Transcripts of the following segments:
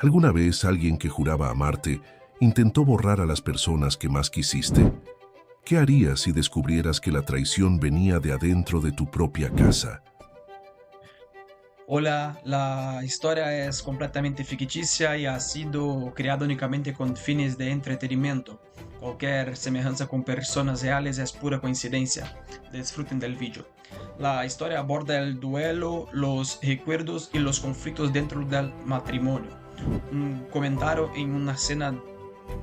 ¿Alguna vez alguien que juraba amarte intentó borrar a las personas que más quisiste? ¿Qué harías si descubrieras que la traición venía de adentro de tu propia casa? Hola, la historia es completamente ficticia y ha sido creada únicamente con fines de entretenimiento. Cualquier semejanza con personas reales es pura coincidencia. Disfruten del vídeo. La historia aborda el duelo, los recuerdos y los conflictos dentro del matrimonio. Un comentario en una escena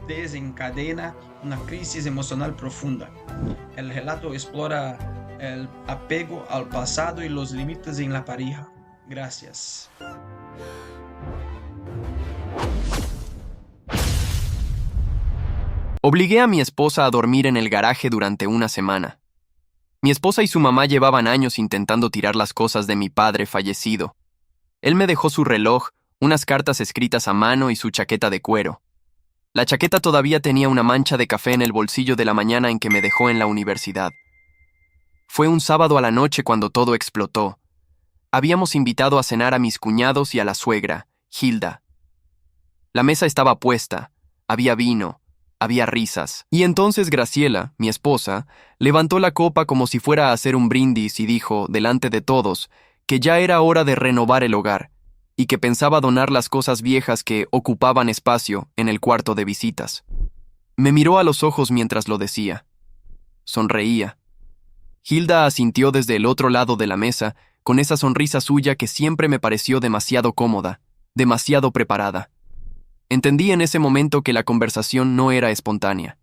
desencadena una crisis emocional profunda. El relato explora el apego al pasado y los límites en la pareja. Gracias. Obligué a mi esposa a dormir en el garaje durante una semana. Mi esposa y su mamá llevaban años intentando tirar las cosas de mi padre fallecido. Él me dejó su reloj, unas cartas escritas a mano y su chaqueta de cuero. La chaqueta todavía tenía una mancha de café en el bolsillo de la mañana en que me dejó en la universidad. Fue un sábado a la noche cuando todo explotó. Habíamos invitado a cenar a mis cuñados y a la suegra, Hilda. La mesa estaba puesta, había vino, había risas. Y entonces Graciela, mi esposa, levantó la copa como si fuera a hacer un brindis y dijo, delante de todos, que ya era hora de renovar el hogar, y que pensaba donar las cosas viejas que ocupaban espacio en el cuarto de visitas. Me miró a los ojos mientras lo decía. Sonreía. Hilda asintió desde el otro lado de la mesa, con esa sonrisa suya que siempre me pareció demasiado cómoda, demasiado preparada. Entendí en ese momento que la conversación no era espontánea.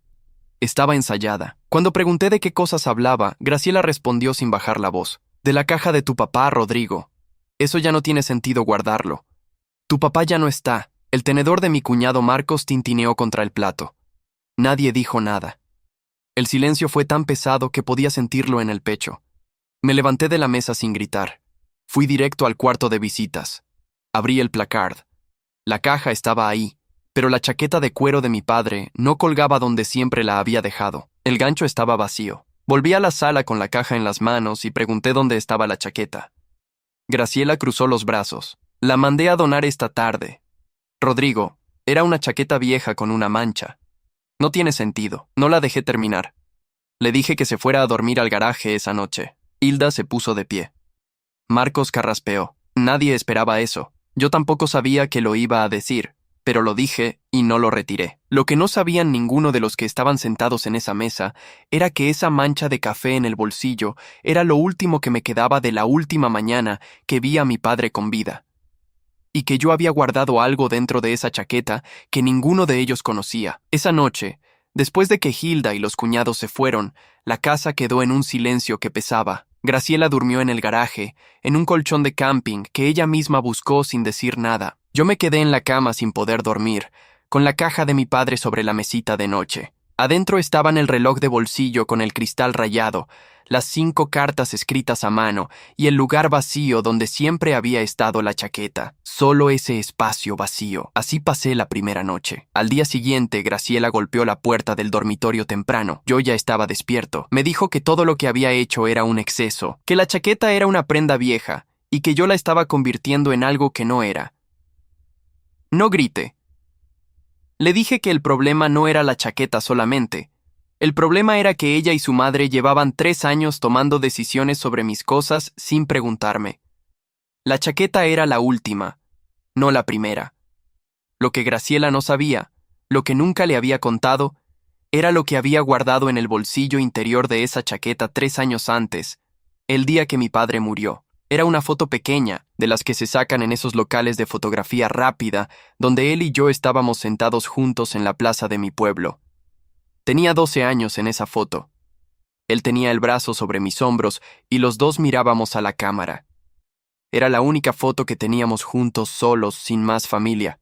Estaba ensayada. Cuando pregunté de qué cosas hablaba, Graciela respondió sin bajar la voz. De la caja de tu papá, Rodrigo. Eso ya no tiene sentido guardarlo. Tu papá ya no está. El tenedor de mi cuñado Marcos tintineó contra el plato. Nadie dijo nada. El silencio fue tan pesado que podía sentirlo en el pecho. Me levanté de la mesa sin gritar. Fui directo al cuarto de visitas. Abrí el placard. La caja estaba ahí, pero la chaqueta de cuero de mi padre no colgaba donde siempre la había dejado. El gancho estaba vacío. Volví a la sala con la caja en las manos y pregunté dónde estaba la chaqueta. Graciela cruzó los brazos. La mandé a donar esta tarde. Rodrigo, era una chaqueta vieja con una mancha. No tiene sentido, no la dejé terminar. Le dije que se fuera a dormir al garaje esa noche. Hilda se puso de pie. Marcos carraspeó. Nadie esperaba eso. Yo tampoco sabía que lo iba a decir, pero lo dije y no lo retiré. Lo que no sabían ninguno de los que estaban sentados en esa mesa era que esa mancha de café en el bolsillo era lo último que me quedaba de la última mañana que vi a mi padre con vida. Y que yo había guardado algo dentro de esa chaqueta que ninguno de ellos conocía. Esa noche, después de que Hilda y los cuñados se fueron, la casa quedó en un silencio que pesaba. Graciela durmió en el garaje, en un colchón de camping que ella misma buscó sin decir nada. Yo me quedé en la cama sin poder dormir, con la caja de mi padre sobre la mesita de noche. Adentro estaban el reloj de bolsillo con el cristal rayado, las 5 cartas escritas a mano y el lugar vacío donde siempre había estado la chaqueta. Solo ese espacio vacío. Así pasé la primera noche. Al día siguiente, Graciela golpeó la puerta del dormitorio temprano. Yo ya estaba despierto. Me dijo que todo lo que había hecho era un exceso, que la chaqueta era una prenda vieja y que yo la estaba convirtiendo en algo que no era. No grite. Le dije que el problema no era la chaqueta solamente. El problema era que ella y su madre llevaban 3 años tomando decisiones sobre mis cosas sin preguntarme. La chaqueta era la última, no la primera. Lo que Graciela no sabía, lo que nunca le había contado, era lo que había guardado en el bolsillo interior de esa chaqueta 3 años antes, el día que mi padre murió. Era una foto pequeña, de las que se sacan en esos locales de fotografía rápida, donde él y yo estábamos sentados juntos en la plaza de mi pueblo. Tenía 12 años en esa foto. Él tenía el brazo sobre mis hombros y los dos mirábamos a la cámara. Era la única foto que teníamos juntos solos, sin más familia.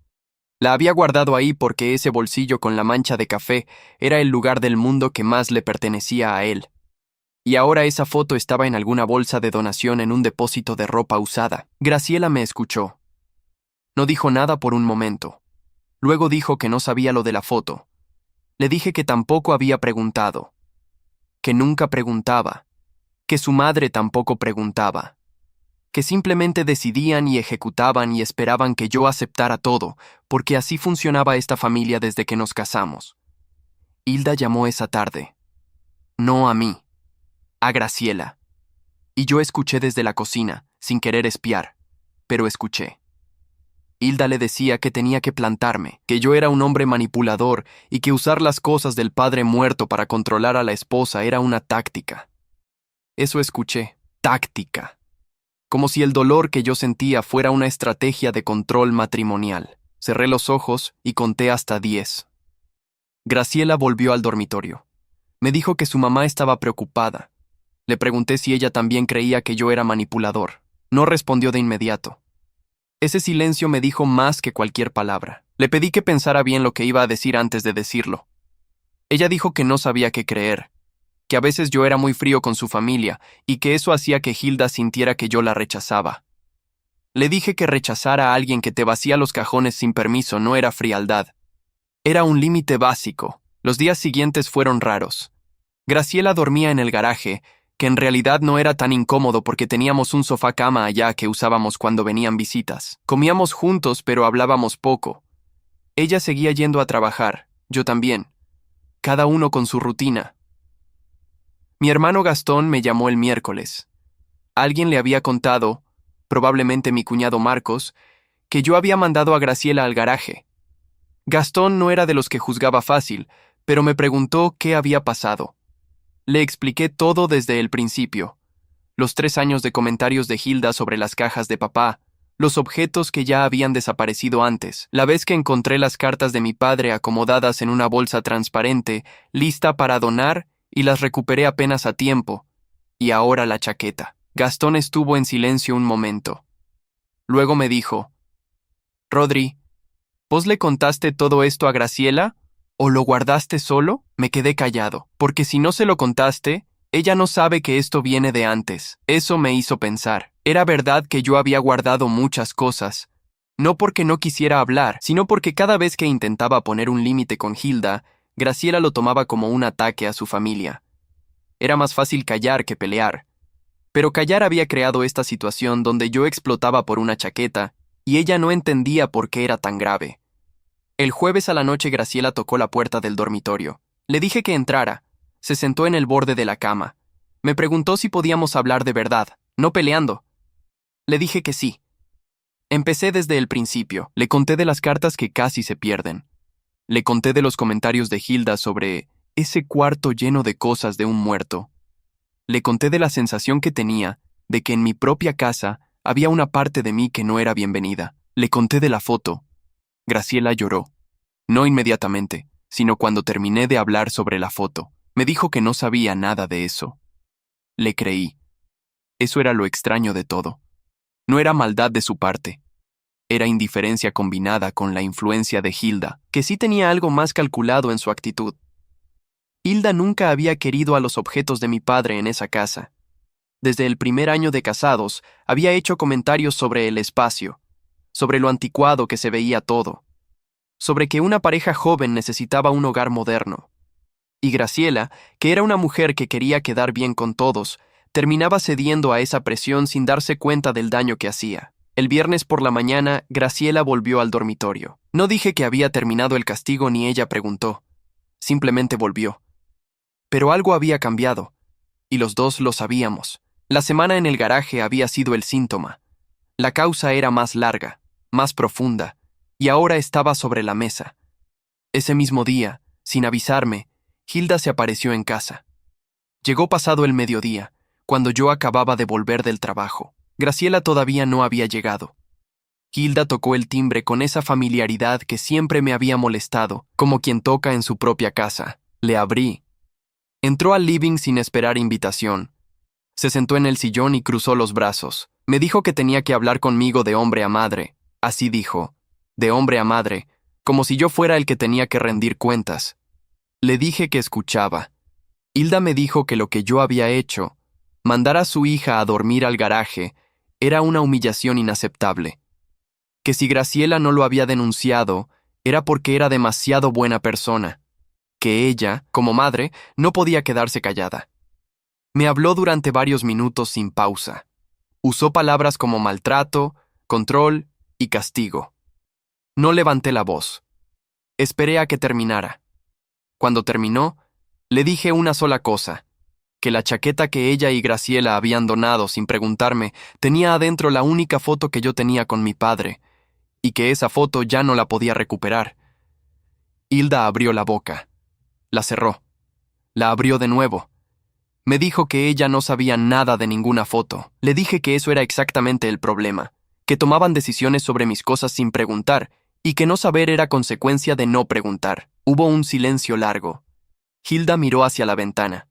La había guardado ahí porque ese bolsillo con la mancha de café era el lugar del mundo que más le pertenecía a él. Y ahora esa foto estaba en alguna bolsa de donación en un depósito de ropa usada. Graciela me escuchó. No dijo nada por un momento. Luego dijo que no sabía lo de la foto. Le dije que tampoco había preguntado, que nunca preguntaba, que su madre tampoco preguntaba. que simplemente decidían y ejecutaban y esperaban que yo aceptara todo, porque así funcionaba esta familia desde que nos casamos. Hilda llamó esa tarde. No a mí, a Graciela. Y yo escuché desde la cocina, sin querer espiar, pero escuché. Hilda le decía que tenía que plantarme, que yo era un hombre manipulador y que usar las cosas del padre muerto para controlar a la esposa era una táctica. Eso escuché, táctica. Como si el dolor que yo sentía fuera una estrategia de control matrimonial. Cerré los ojos y conté hasta 10. Graciela volvió al dormitorio. Me dijo que su mamá estaba preocupada. Le pregunté si ella también creía que yo era manipulador. No respondió de inmediato. Ese silencio me dijo más que cualquier palabra. Le pedí que pensara bien lo que iba a decir antes de decirlo. Ella dijo que no sabía qué creer, que a veces yo era muy frío con su familia y que eso hacía que Hilda sintiera que yo la rechazaba. Le dije que rechazar a alguien que te vacía los cajones sin permiso no era frialdad. Era un límite básico. Los días siguientes fueron raros. Graciela dormía en el garaje, que en realidad no era tan incómodo porque teníamos un sofá-cama allá que usábamos cuando venían visitas. Comíamos juntos, pero hablábamos poco. Ella seguía yendo a trabajar, yo también. Cada uno con su rutina. Mi hermano Gastón me llamó el miércoles. Alguien le había contado, probablemente mi cuñado Marcos, que yo había mandado a Graciela al garaje. Gastón no era de los que juzgaba fácil, pero me preguntó qué había pasado. Le expliqué todo desde el principio. Los 3 años de comentarios de Hilda sobre las cajas de papá, los objetos que ya habían desaparecido antes, la vez que encontré las cartas de mi padre acomodadas en una bolsa transparente, lista para donar, y las recuperé apenas a tiempo. Y ahora la chaqueta. Gastón estuvo en silencio un momento. Luego me dijo, «Rodri, ¿vos le contaste todo esto a Graciela? ¿O lo guardaste solo?» Me quedé callado, porque si no se lo contaste, ella no sabe que esto viene de antes. Eso me hizo pensar. Era verdad que yo había guardado muchas cosas. No porque no quisiera hablar, sino porque cada vez que intentaba poner un límite con Hilda, Graciela lo tomaba como un ataque a su familia. Era más fácil callar que pelear. Pero callar había creado esta situación donde yo explotaba por una chaqueta, y ella no entendía por qué era tan grave. El jueves a la noche Graciela tocó la puerta del dormitorio. Le dije que entrara. Se sentó en el borde de la cama. Me preguntó si podíamos hablar de verdad, no peleando. Le dije que sí. Empecé desde el principio. Le conté de las cartas que casi se pierden. Le conté de los comentarios de Hilda sobre ese cuarto lleno de cosas de un muerto. Le conté de la sensación que tenía de que en mi propia casa había una parte de mí que no era bienvenida. Le conté de la foto. Graciela lloró. No inmediatamente, sino cuando terminé de hablar sobre la foto. Me dijo que no sabía nada de eso. Le creí. Eso era lo extraño de todo. No era maldad de su parte. Era indiferencia combinada con la influencia de Hilda, que sí tenía algo más calculado en su actitud. Hilda nunca había querido a los objetos de mi padre en esa casa. Desde el primer año de casados, había hecho comentarios sobre el espacio, sobre lo anticuado que se veía todo, sobre que una pareja joven necesitaba un hogar moderno. Y Graciela, que era una mujer que quería quedar bien con todos, terminaba cediendo a esa presión sin darse cuenta del daño que hacía. El viernes por la mañana, Graciela volvió al dormitorio. No dije que había terminado el castigo ni ella preguntó. Simplemente volvió. Pero algo había cambiado, y los dos lo sabíamos. La semana en el garaje había sido el síntoma. La causa era más larga, más profunda, y ahora estaba sobre la mesa. Ese mismo día, sin avisarme, Hilda se apareció en casa. Llegó pasado el mediodía, cuando yo acababa de volver del trabajo. Graciela todavía no había llegado. Hilda tocó el timbre con esa familiaridad que siempre me había molestado, como quien toca en su propia casa. Le abrí. Entró al living sin esperar invitación. Se sentó en el sillón y cruzó los brazos. Me dijo que tenía que hablar conmigo de hombre a madre. Así dijo, de hombre a madre, como si yo fuera el que tenía que rendir cuentas. Le dije que escuchaba. Hilda me dijo que lo que yo había hecho, mandar a su hija a dormir al garaje, era una humillación inaceptable. Que si Graciela no lo había denunciado, era porque era demasiado buena persona. Que ella, como madre, no podía quedarse callada. Me habló durante varios minutos sin pausa. Usó palabras como maltrato, control y castigo. No levanté la voz. Esperé a que terminara. Cuando terminó, le dije una sola cosa, que la chaqueta que ella y Graciela habían donado sin preguntarme tenía adentro la única foto que yo tenía con mi padre, y que esa foto ya no la podía recuperar. Hilda abrió la boca. La cerró. La abrió de nuevo. Me dijo que ella no sabía nada de ninguna foto. Le dije que eso era exactamente el problema, que tomaban decisiones sobre mis cosas sin preguntar, y que no saber era consecuencia de no preguntar. Hubo un silencio largo. Hilda miró hacia la ventana.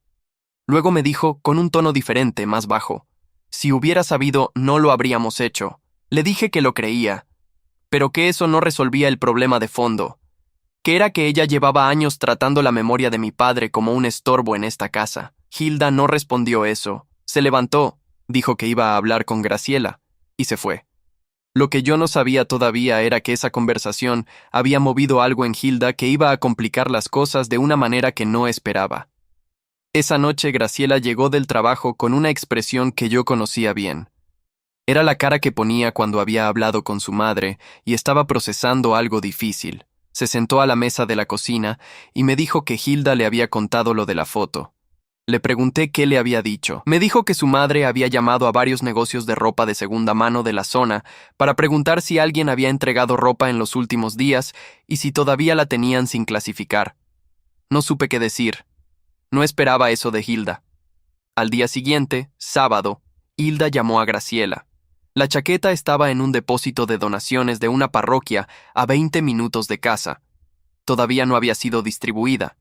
Luego me dijo, con un tono diferente, más bajo, si hubiera sabido, no lo habríamos hecho. Le dije que lo creía, pero que eso no resolvía el problema de fondo, que era que ella llevaba años tratando la memoria de mi padre como un estorbo en esta casa. Hilda no respondió eso. Se levantó, dijo que iba a hablar con Graciela, y se fue. Lo que yo no sabía todavía era que esa conversación había movido algo en Hilda que iba a complicar las cosas de una manera que no esperaba. Esa noche Graciela llegó del trabajo con una expresión que yo conocía bien. Era la cara que ponía cuando había hablado con su madre y estaba procesando algo difícil. Se sentó a la mesa de la cocina y me dijo que Hilda le había contado lo de la foto. Le pregunté qué le había dicho. Me dijo que su madre había llamado a varios negocios de ropa de segunda mano de la zona para preguntar si alguien había entregado ropa en los últimos días y si todavía la tenían sin clasificar. No supe qué decir. No esperaba eso de Hilda. Al día siguiente, sábado, Hilda llamó a Graciela. La chaqueta estaba en un depósito de donaciones de una parroquia a 20 minutos de casa. Todavía no había sido distribuida.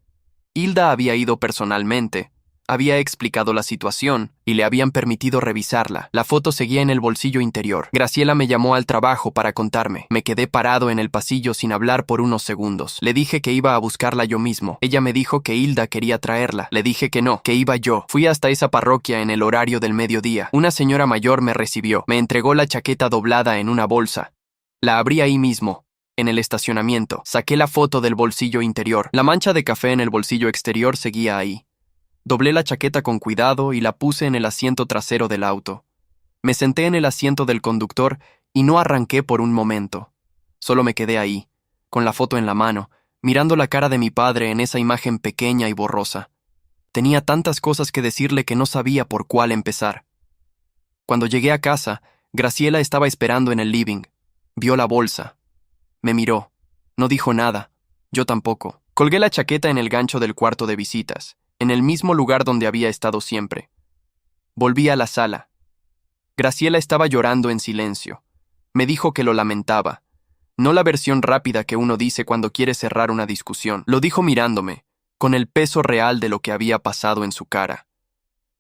Hilda había ido personalmente. Había explicado la situación y le habían permitido revisarla. La foto seguía en el bolsillo interior. Graciela me llamó al trabajo para contarme. Me quedé parado en el pasillo sin hablar por unos segundos. Le dije que iba a buscarla yo mismo. Ella me dijo que Hilda quería traerla. Le dije que no, que iba yo. Fui hasta esa parroquia en el horario del mediodía. Una señora mayor me recibió. Me entregó la chaqueta doblada en una bolsa. La abrí ahí mismo, en el estacionamiento. Saqué la foto del bolsillo interior. La mancha de café en el bolsillo exterior seguía ahí. Doblé la chaqueta con cuidado y la puse en el asiento trasero del auto. Me senté en el asiento del conductor y no arranqué por un momento. Solo me quedé ahí, con la foto en la mano, mirando la cara de mi padre en esa imagen pequeña y borrosa. Tenía tantas cosas que decirle que no sabía por cuál empezar. Cuando llegué a casa, Graciela estaba esperando en el living. Vio la bolsa. Me miró. No dijo nada. Yo tampoco. Colgué la chaqueta en el gancho del cuarto de visitas, en el mismo lugar donde había estado siempre. Volví a la sala. Graciela estaba llorando en silencio. Me dijo que lo lamentaba. No la versión rápida que uno dice cuando quiere cerrar una discusión. Lo dijo mirándome, con el peso real de lo que había pasado en su cara.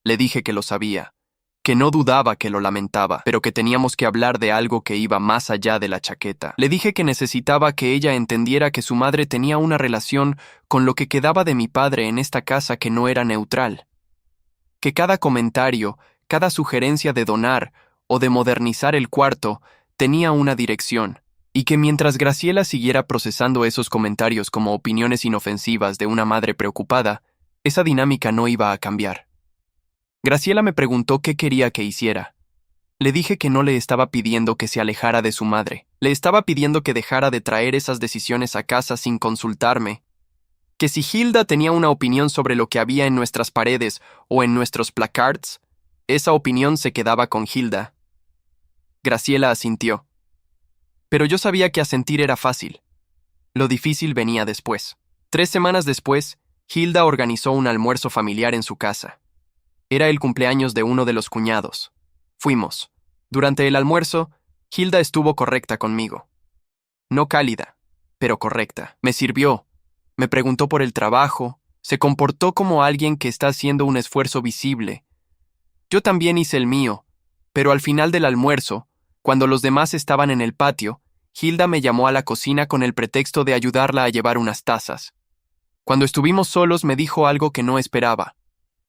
Le dije que lo sabía, que no dudaba que lo lamentaba, pero que teníamos que hablar de algo que iba más allá de la chaqueta. Le dije que necesitaba que ella entendiera que su madre tenía una relación con lo que quedaba de mi padre en esta casa que no era neutral. Que cada comentario, cada sugerencia de donar o de modernizar el cuarto tenía una dirección, y que mientras Graciela siguiera procesando esos comentarios como opiniones inofensivas de una madre preocupada, esa dinámica no iba a cambiar. Graciela me preguntó qué quería que hiciera. Le dije que no le estaba pidiendo que se alejara de su madre. Le estaba pidiendo que dejara de traer esas decisiones a casa sin consultarme. Que si Hilda tenía una opinión sobre lo que había en nuestras paredes o en nuestros placards, esa opinión se quedaba con Hilda. Graciela asintió. Pero yo sabía que asentir era fácil. Lo difícil venía después. 3 semanas después, Hilda organizó un almuerzo familiar en su casa. Era el cumpleaños de uno de los cuñados. Fuimos. Durante el almuerzo, Hilda estuvo correcta conmigo. No cálida, pero correcta. Me sirvió. Me preguntó por el trabajo. Se comportó como alguien que está haciendo un esfuerzo visible. Yo también hice el mío, pero al final del almuerzo, cuando los demás estaban en el patio, Hilda me llamó a la cocina con el pretexto de ayudarla a llevar unas tazas. Cuando estuvimos solos me dijo algo que no esperaba.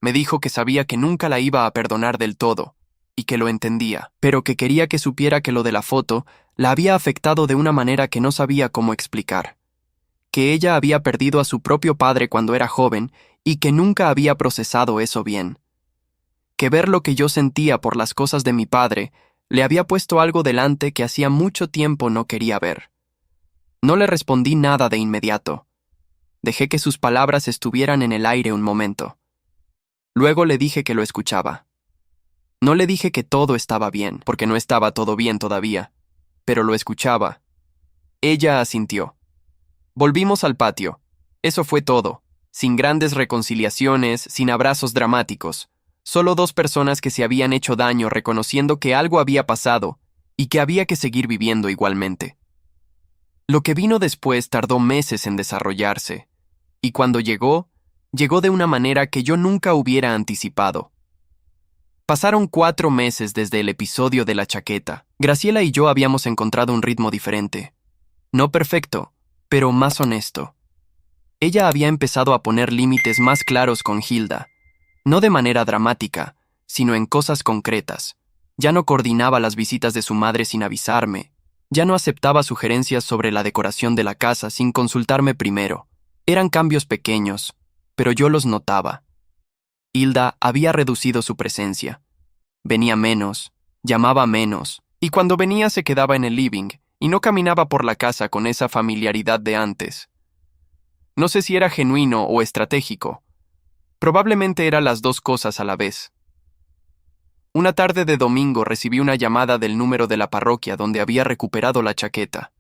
Me dijo que sabía que nunca la iba a perdonar del todo, y que lo entendía, pero que quería que supiera que lo de la foto la había afectado de una manera que no sabía cómo explicar. Que ella había perdido a su propio padre cuando era joven y que nunca había procesado eso bien. que ver lo que yo sentía por las cosas de mi padre le había puesto algo delante que hacía mucho tiempo no quería ver. No le respondí nada de inmediato. Dejé que sus palabras estuvieran en el aire un momento. Luego le dije que lo escuchaba. No le dije que todo estaba bien, porque no estaba todo bien todavía, pero lo escuchaba. Ella asintió. Volvimos al patio. Eso fue todo, sin grandes reconciliaciones, sin abrazos dramáticos. Solo dos personas que se habían hecho daño reconociendo que algo había pasado y que había que seguir viviendo igualmente. Lo que vino después tardó meses en desarrollarse, y cuando llegó de una manera que yo nunca hubiera anticipado. Pasaron 4 meses desde el episodio de la chaqueta. Graciela y yo habíamos encontrado un ritmo diferente. No perfecto, pero más honesto. Ella había empezado a poner límites más claros con Hilda, no de manera dramática, sino en cosas concretas. Ya no coordinaba las visitas de su madre sin avisarme. Ya no aceptaba sugerencias sobre la decoración de la casa sin consultarme primero. Eran cambios pequeños, pero yo los notaba. Hilda había reducido su presencia. Venía menos, llamaba menos, y cuando venía se quedaba en el living y no caminaba por la casa con esa familiaridad de antes. No sé si era genuino o estratégico. Probablemente eran las dos cosas a la vez. Una tarde de domingo recibí una llamada del número de la parroquia donde había recuperado la chaqueta.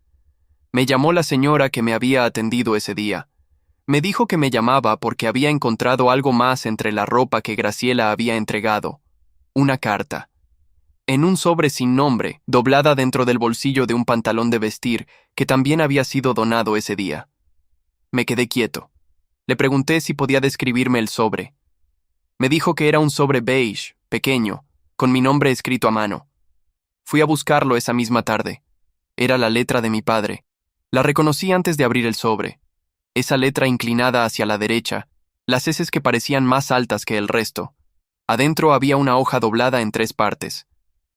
Me llamó la señora que me había atendido ese día. Me dijo que me llamaba porque había encontrado algo más entre la ropa que Graciela había entregado. Una carta. En un sobre sin nombre, doblada dentro del bolsillo de un pantalón de vestir que también había sido donado ese día. Me quedé quieto. Le pregunté si podía describirme el sobre. Me dijo que era un sobre beige, pequeño, con mi nombre escrito a mano. Fui a buscarlo esa misma tarde. Era la letra de mi padre. La reconocí antes de abrir el sobre. Esa letra inclinada hacia la derecha, las heces que parecían más altas que el resto. Adentro había una hoja doblada en 3 partes.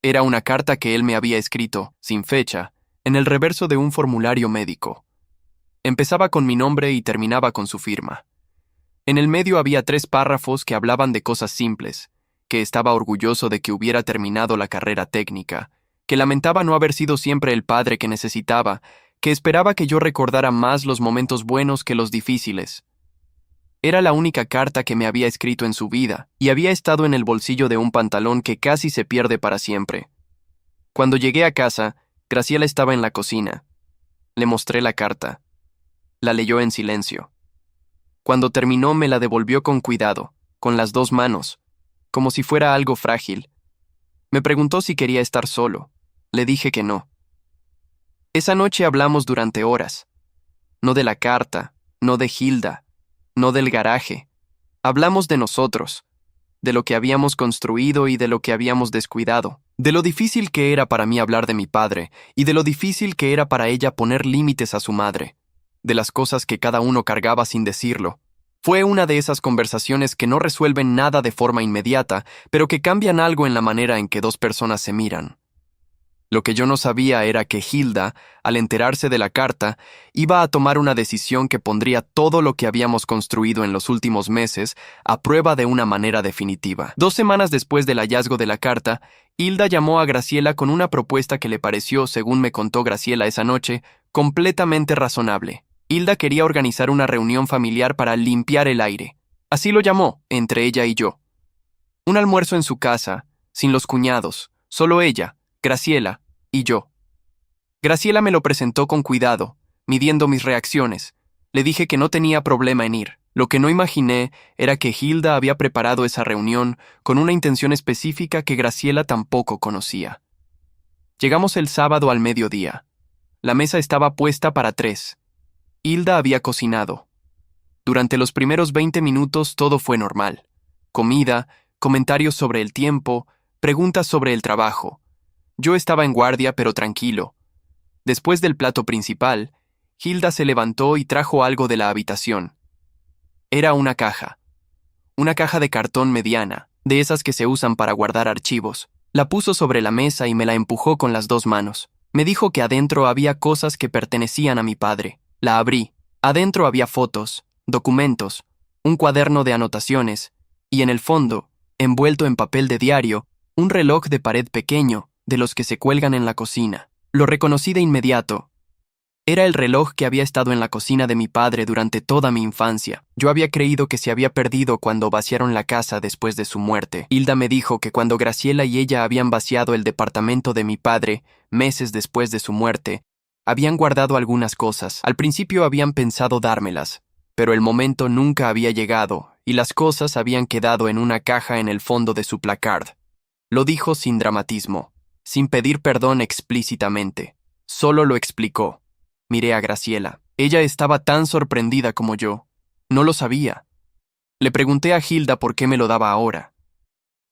Era una carta que él me había escrito, sin fecha, en el reverso de un formulario médico. Empezaba con mi nombre y terminaba con su firma. En el medio había 3 párrafos que hablaban de cosas simples, que estaba orgulloso de que hubiera terminado la carrera técnica, que lamentaba no haber sido siempre el padre que necesitaba, que esperaba que yo recordara más los momentos buenos que los difíciles. Era la única carta que me había escrito en su vida, y había estado en el bolsillo de un pantalón que casi se pierde para siempre. Cuando llegué a casa, Graciela estaba en la cocina. Le mostré la carta. La leyó en silencio. Cuando terminó me la devolvió con cuidado, con las 2 manos, como si fuera algo frágil. Me preguntó si quería estar solo. Le dije que no. Esa noche hablamos durante horas. No de la carta, no de Hilda, no del garaje. Hablamos de nosotros, de lo que habíamos construido y de lo que habíamos descuidado, de lo difícil que era para mí hablar de mi padre y de lo difícil que era para ella poner límites a su madre, de las cosas que cada uno cargaba sin decirlo. Fue una de esas conversaciones que no resuelven nada de forma inmediata, pero que cambian algo en la manera en que 2 personas se miran. Lo que yo no sabía era que Hilda, al enterarse de la carta, iba a tomar una decisión que pondría todo lo que habíamos construido en los últimos meses a prueba de una manera definitiva. 2 semanas después del hallazgo de la carta, Hilda llamó a Graciela con una propuesta que le pareció, según me contó Graciela esa noche, completamente razonable. Hilda quería organizar una reunión familiar para limpiar el aire. Así lo llamó, entre ella y yo. Un almuerzo en su casa, sin los cuñados, solo ella, Graciela y yo. Graciela me lo presentó con cuidado, midiendo mis reacciones. Le dije que no tenía problema en ir. Lo que no imaginé era que Hilda había preparado esa reunión con una intención específica que Graciela tampoco conocía. Llegamos el sábado al mediodía. La mesa estaba puesta para 3. Hilda había cocinado. Durante los primeros 20 minutos todo fue normal. Comida, comentarios sobre el tiempo, preguntas sobre el trabajo. Yo estaba en guardia pero tranquilo. Después del plato principal, Hilda se levantó y trajo algo de la habitación. Era una caja. Una caja de cartón mediana, de esas que se usan para guardar archivos. La puso sobre la mesa y me la empujó con las 2 manos. Me dijo que adentro había cosas que pertenecían a mi padre. La abrí. Adentro había fotos, documentos, un cuaderno de anotaciones, y en el fondo, envuelto en papel de diario, un reloj de pared pequeño, de los que se cuelgan en la cocina. Lo reconocí de inmediato. Era el reloj que había estado en la cocina de mi padre durante toda mi infancia. Yo había creído que se había perdido cuando vaciaron la casa después de su muerte. Hilda me dijo que cuando Graciela y ella habían vaciado el departamento de mi padre, meses después de su muerte, habían guardado algunas cosas. Al principio habían pensado dármelas, pero el momento nunca había llegado y las cosas habían quedado en una caja en el fondo de su placard. Lo dijo sin dramatismo, sin pedir perdón explícitamente. Solo lo explicó. Miré a Graciela. Ella estaba tan sorprendida como yo. No lo sabía. Le pregunté a Hilda por qué me lo daba ahora.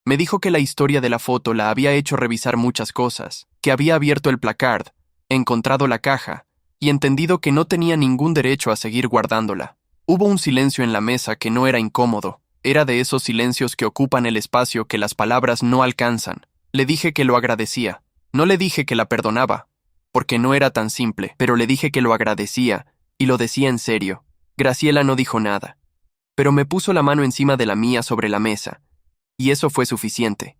Me dijo que la historia de la foto la había hecho revisar muchas cosas, que había abierto el placard, encontrado la caja y entendido que no tenía ningún derecho a seguir guardándola. Hubo un silencio en la mesa que no era incómodo. Era de esos silencios que ocupan el espacio que las palabras no alcanzan. Le dije que lo agradecía. No le dije que la perdonaba, porque no era tan simple, pero le dije que lo agradecía, y lo decía en serio. Graciela no dijo nada, pero me puso la mano encima de la mía sobre la mesa, y eso fue suficiente.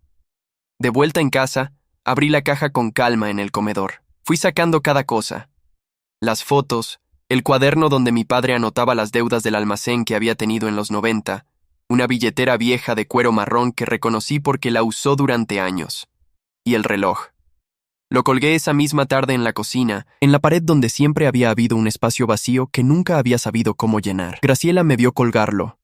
De vuelta en casa, abrí la caja con calma en el comedor. Fui sacando cada cosa. Las fotos, el cuaderno donde mi padre anotaba las deudas del almacén que había tenido en los 90, una billetera vieja de cuero marrón que reconocí porque la usó durante años, y el reloj. Lo colgué esa misma tarde en la cocina, en la pared donde siempre había habido un espacio vacío que nunca había sabido cómo llenar. Graciela me vio colgarlo.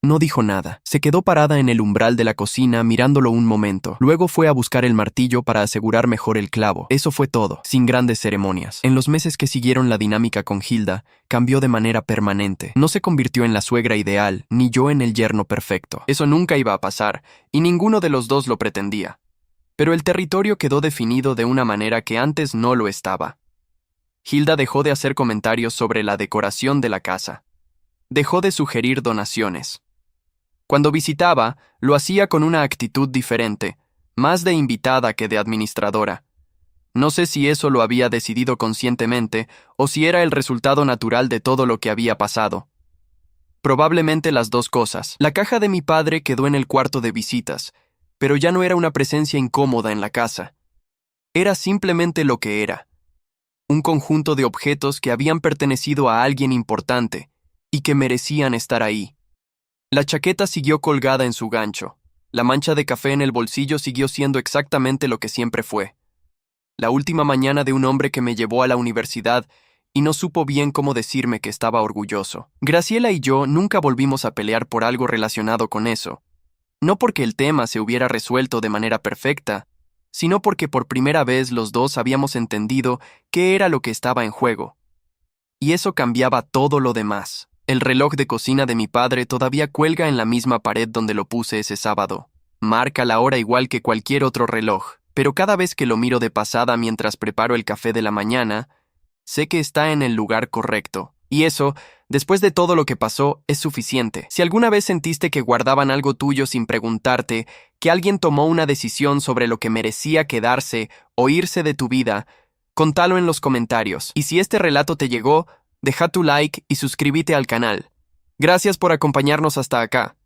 No dijo nada. Se quedó parada en el umbral de la cocina mirándolo un momento. Luego fue a buscar el martillo para asegurar mejor el clavo. Eso fue todo, sin grandes ceremonias. En los meses que siguieron la dinámica con Hilda, cambió de manera permanente. No se convirtió en la suegra ideal, ni yo en el yerno perfecto. Eso nunca iba a pasar, y ninguno de los dos lo pretendía. Pero el territorio quedó definido de una manera que antes no lo estaba. Hilda dejó de hacer comentarios sobre la decoración de la casa. Dejó de sugerir donaciones. Cuando visitaba, lo hacía con una actitud diferente, más de invitada que de administradora. No sé si eso lo había decidido conscientemente o si era el resultado natural de todo lo que había pasado. Probablemente las dos cosas. La caja de mi padre quedó en el cuarto de visitas, pero ya no era una presencia incómoda en la casa. Era simplemente lo que era. Un conjunto de objetos que habían pertenecido a alguien importante y que merecían estar ahí. La chaqueta siguió colgada en su gancho. La mancha de café en el bolsillo siguió siendo exactamente lo que siempre fue. La última mañana de un hombre que me llevó a la universidad y no supo bien cómo decirme que estaba orgulloso. Graciela y yo nunca volvimos a pelear por algo relacionado con eso. No porque el tema se hubiera resuelto de manera perfecta, sino porque por primera vez los dos habíamos entendido qué era lo que estaba en juego. Y eso cambiaba todo lo demás. El reloj de cocina de mi padre todavía cuelga en la misma pared donde lo puse ese sábado. Marca la hora igual que cualquier otro reloj, pero cada vez que lo miro de pasada mientras preparo el café de la mañana, sé que está en el lugar correcto. Y eso, después de todo lo que pasó, es suficiente. Si alguna vez sentiste que guardaban algo tuyo sin preguntarte, que alguien tomó una decisión sobre lo que merecía quedarse o irse de tu vida, contalo en los comentarios. Y si este relato te llegó, deja tu like y suscríbete al canal. Gracias por acompañarnos hasta acá.